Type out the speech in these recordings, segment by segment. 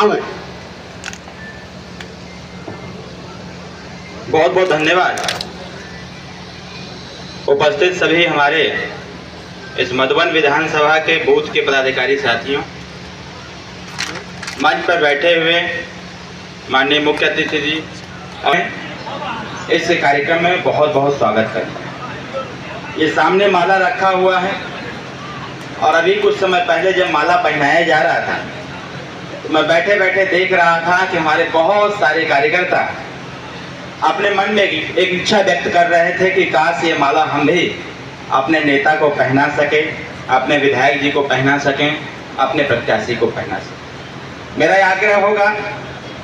आवे। बहुत बहुत धन्यवाद। उपस्थित सभी हमारे इस मधुबन विधानसभा के बूथ के पदाधिकारी साथियों, मंच पर बैठे हुए माननीय मुख्य अतिथि जी, और इस कार्यक्रम में बहुत बहुत स्वागत करता हूँ। ये सामने माला रखा हुआ है और अभी कुछ समय पहले जब माला पहनाया जा रहा था तो मैं बैठे बैठे देख रहा था कि हमारे बहुत सारे कार्यकर्ता अपने मन में एक इच्छा व्यक्त कर रहे थे कि काश ये माला हम भी अपने नेता को पहना सके, अपने विधायक जी को पहना सकें, अपने प्रत्याशी को पहना सकें। मेरा आग्रह होगा,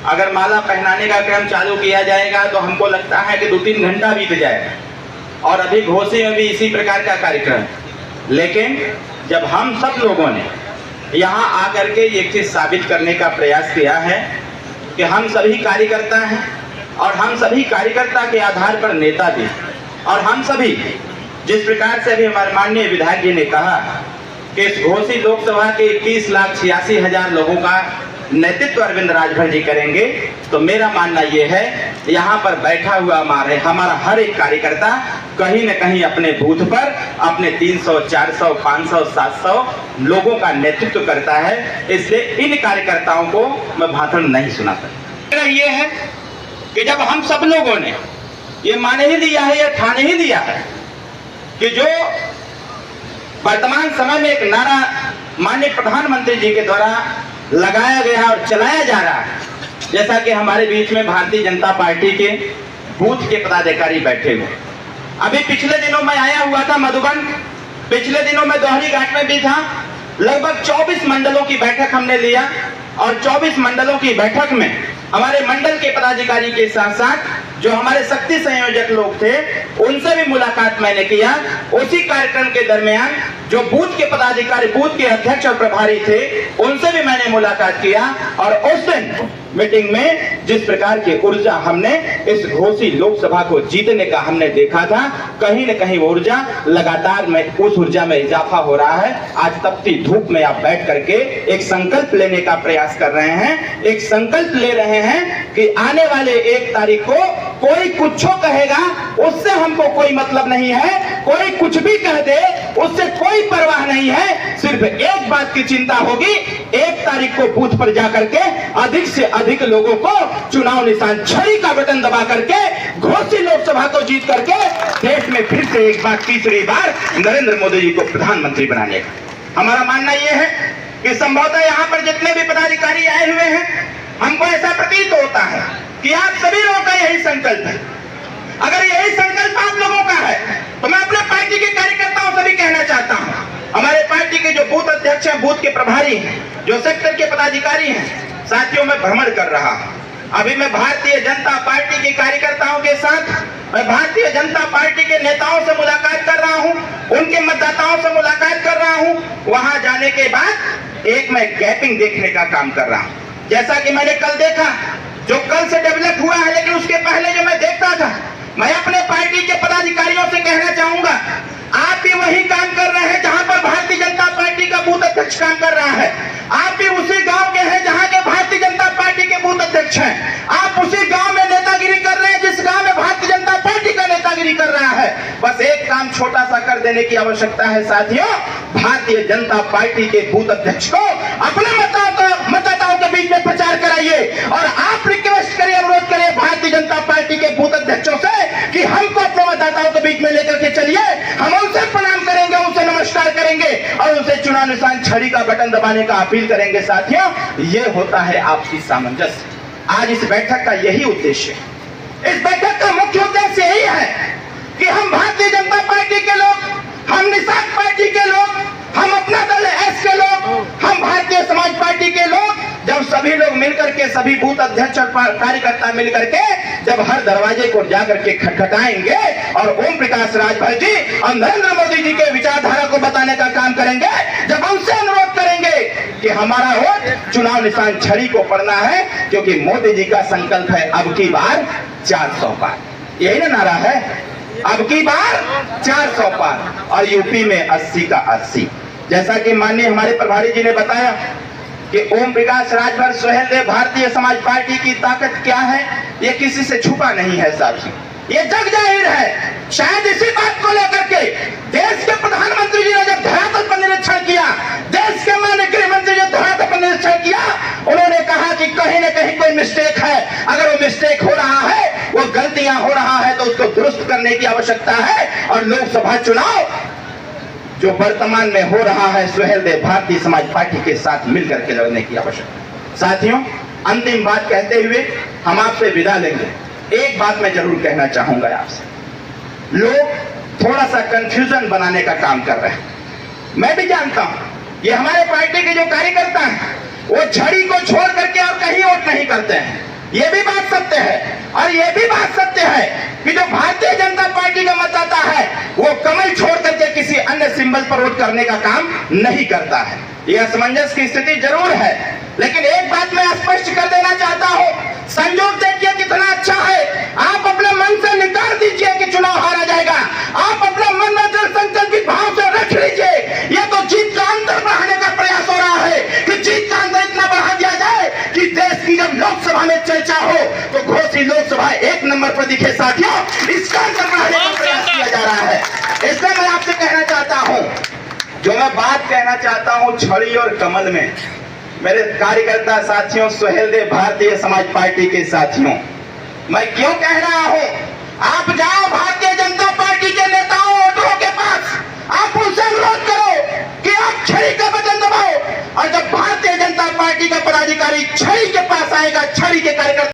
अगर माला पहनाने का क्रम चालू किया जाएगा तो हमको लगता है कि 2-3 घंटा बीत जाएगा और अभी घोसी में भी इसी प्रकार का कार्यक्रम है। लेकिन जब हम सब लोगों ने यहाँ आकर के एक चीज साबित करने का प्रयास किया है कि हम सभी कार्यकर्ता हैं और हम सभी कार्यकर्ता के आधार पर नेता भी, और हम सभी जिस प्रकार से अभी हमारे माननीय विधायक जी ने कहा कि इस घोसी लोकसभा के 21,86,000 लोगों का नेतृत्व अरविंद राजभर जी करेंगे, तो मेरा मानना यह है यहाँ पर बैठा हुआ हमारा हर एक कार्यकर्ता कहीं न कहीं अपने बूथ पर अपने 300, 400, 500, 700 लोगों का नेतृत्व करता है। इसलिए इन कार्यकर्ताओं को मैं भाषण नहीं सुना सकता। ये है कि जब हम सब लोगों ने ये मान ही लिया है, ये ठान ही लिया है कि जो वर्तमान समय में एक नारा माननीय प्रधानमंत्री जी के द्वारा लगाया गया और चलाया जा रहा है, जैसा कि हमारे बीच में भारतीय जनता पार्टी के बूथ के पदाधिकारी बैठे हुए। अभी पिछले दिनों में आया हुआ था मधुबन, पिछले दिनों में दोहरी घाट में भी था। लगभग 24 मंडलों की बैठक हमने लिया और 24 मंडलों की बैठक में हमारे मंडल के पदाधिकारी के साथ साथ जो हमारे शक्ति संयोजक लोग थे उनसे भी मुलाकात मैंने किया। उसी कार्यक्रम के दरमियान जो बूथ के पदाधिकारी, बूथ के अध्यक्ष और प्रभारी थे, उनसे भी मैंने मुलाकात किया और उस दिन मीटिंग में जिस प्रकार की ऊर्जा हमने इस घोसी लोकसभा को जीतने का हमने देखा था, कहीं न कहीं ऊर्जा लगातार में उस ऊर्जा में इजाफा हो रहा है। आज तपती धूप में आप बैठ करके एक संकल्प लेने का प्रयास कर रहे हैं, एक संकल्प ले रहे हैं कि आने वाले 1 तारीख को कोई कुछ कहेगा उससे हमको कोई मतलब नहीं है, कोई कुछ भी कह दे उससे कोई परवाह नहीं है। सिर्फ एक बात की चिंता होगी, 1 तारीख को बूथ पर जाकर के अधिक से अधिक लोगों को चुनाव निशान छड़ी का बटन दबा करके घोसी लोकसभा को जीत करके देश में फिर से एक बार, तीसरी बार नरेंद्र मोदी जी को प्रधानमंत्री बनाने का हमारा मानना यह है कि संभवतः यहाँ पर जितने भी पदाधिकारी आए हुए हैं, हमको ऐसा प्रतीत होता है कि आप सभी लोगों का यही संकल्प है। अगर यही संकल्प आप लोगों का है तो मैं अपने पार्टी के कार्यकर्ताओं से भी कहना चाहता हूं, हमारे पार्टी के जो बूथ अध्यक्ष हैं, बूथ के प्रभारी हैं, जो सेक्टर के पदाधिकारी हैं, साथियों में भ्रमण कर रहा हूं। अभी मैं भारतीय जनता पार्टी के कार्यकर्ताओं के साथ, मैं भारतीय जनता पार्टी के नेताओं से मुलाकात कर रहा हूं, उनके मतदाताओं से मुलाकात कर रहा हूं। वहां जाने के बाद एक मैं गैपिंग देखने का काम कर रहा हूं, जैसा कि मैंने कल देखा, जो कल से डेवलप हुआ है, लेकिन उसके पहले जो मैं देखता था, मैं अपने पार्टी के पदाधिकारियों से कहना चाहूंगा, आप भी वही काम कर रहे हैं जहां पर भारतीय जनता पार्टी का बूथ अध्यक्ष काम कर रहा है। आप भी उसी गांव के हैं जहां के भारतीय जनता पार्टी के बूथ अध्यक्ष हैं। आप उसी गांव में नेतागिरी कर रहे हैं जिस गांव में भारतीय जनता पार्टी का नेतागिरी कर रहा है। बस एक काम छोटा सा कर देने की आवश्यकता है साथियों, भारतीय जनता पार्टी के बूथ अध्यक्ष को अपने मतदाताओं के बीच में प्रचार कराइए और आप रिक्वेस्ट करिए, अनुरोध करिए भारतीय जनता पार्टी के बूथ अध्यक्षों से कि हमको अपने मतदाताओं के बीच में लेकर के चलिए। हम उनसे प्रणाम करेंगे, उनसे नमस्कार करेंगे और उनसे चुनाव निशान छड़ी का बटन दबाने का अपील करेंगे। साथियों, ये होता है आपसी सामंजस्य। आज इस बैठक का यही उद्देश्य है। इस बैठक का मुख्य उद्देश्य यही है कि हम भारतीय जनता पार्टी के लोग, हम निषाद पार्टी के लोग, हम अपना दल एस के लोग, हम भारतीय समाज पार्टी के लोग, जब सभी लोग मिलकर के, सभी बूथ अध्यक्ष और कार्यकर्ता मिलकर के जब हर दरवाजे को जाकर के खटखटाएंगे और ओम प्रकाश राजभर जी और नरेंद्र मोदी जी के विचारधारा को बताने का काम करेंगे, जब उनसे अनुरोध करेंगे कि हमारा वोट चुनाव निशान छड़ी को पड़ना है, क्योंकि मोदी जी का संकल्प है अब की बार 400 पार, यही ना नारा है, अब की बार 400 पार और यूपी में 80 का 80। जैसा कि माननीय हमारे प्रभारी जी ने बताया कि ओम प्रकाश राजभर सुहेल देव भारतीय समाज पार्टी की ताकत क्या है ये किसी से छुपा नहीं है साथियों, ये जग जाहिर है। शायद इसी बात को लेकर के देश के प्रधानमंत्री जी ने जब धरातल पर निरीक्षण किया, देश के माननीय गृह मंत्री जी धरातल पर निरीक्षण किया, उन्होंने कहा कि कहीं न कहीं कोई मिस्टेक है। अगर वो मिस्टेक हो रहा है, वो गलतियां हो रहा है तो उसको दुरुस्त करने की आवश्यकता है। और लोकसभा चुनाव जो वर्तमान में हो रहा है सुहेल देव भारतीय समाज पार्टी के साथ मिलकर के लड़ने की आवश्यकता। साथियों, अंतिम बात कहते हुए हम आपसे विदा लेंगे। एक बात मैं जरूर कहना चाहूंगा आपसे, लोग थोड़ा सा कंफ्यूजन बनाने का काम कर रहे हैं। मैं भी जानता हूं ये हमारे पार्टी के जो कार्यकर्ता हैं वो झड़ी को छोड़ करके और कहीं वोट नहीं करते हैं, ये भी बात सत्य है। और ये भी बात सत्य है कि जो भारतीय जनता पार्टी का मतदाता है वो कमल छोड़ करके किसी अन्य सिंबल पर वोट करने का काम नहीं करता है। ये असमंजस की स्थिति जरूर है, लेकिन एक बात मैं स्पष्ट कर देना चाहता हूं, संयोग देखिए कितना अच्छा है। आप अपने मन से निकाल दीजिए कि चुनाव हारा जाएगा, आप अपने मन में दृढ़ संकल्पित भाव से रख लीजिए। ये तो जीत का अंतर बढ़ाने का प्रयास हो रहा है कि जीत का अंतर इतना बढ़ा दिया जाए कि देश की जब लोकसभा में चर्चा हो तो घोषित लोकसभा 1 नंबर पर दिखे। साथियों, इसका अंतर बढ़ाने का प्रयास किया जा रहा है। इसलिए मैं आपसे कहना चाहता हूं, जो मैं बात कहना चाहता हूं छड़ी और कमल में, मेरे कार्यकर्ता साथियों, सुहेल देव भारतीय समाज पार्टी के साथियों, मैं क्यों कह रहा हूं, आप जाओ भारतीय जनता पार्टी के नेताओं वोटरों के पास, आप उनसे अनुरोध करो कि आप छड़ी का बटन दबाओ। और जब भारतीय जनता पार्टी का पदाधिकारी छड़ी के पास आएगा, छड़ी के कार्यकर्ता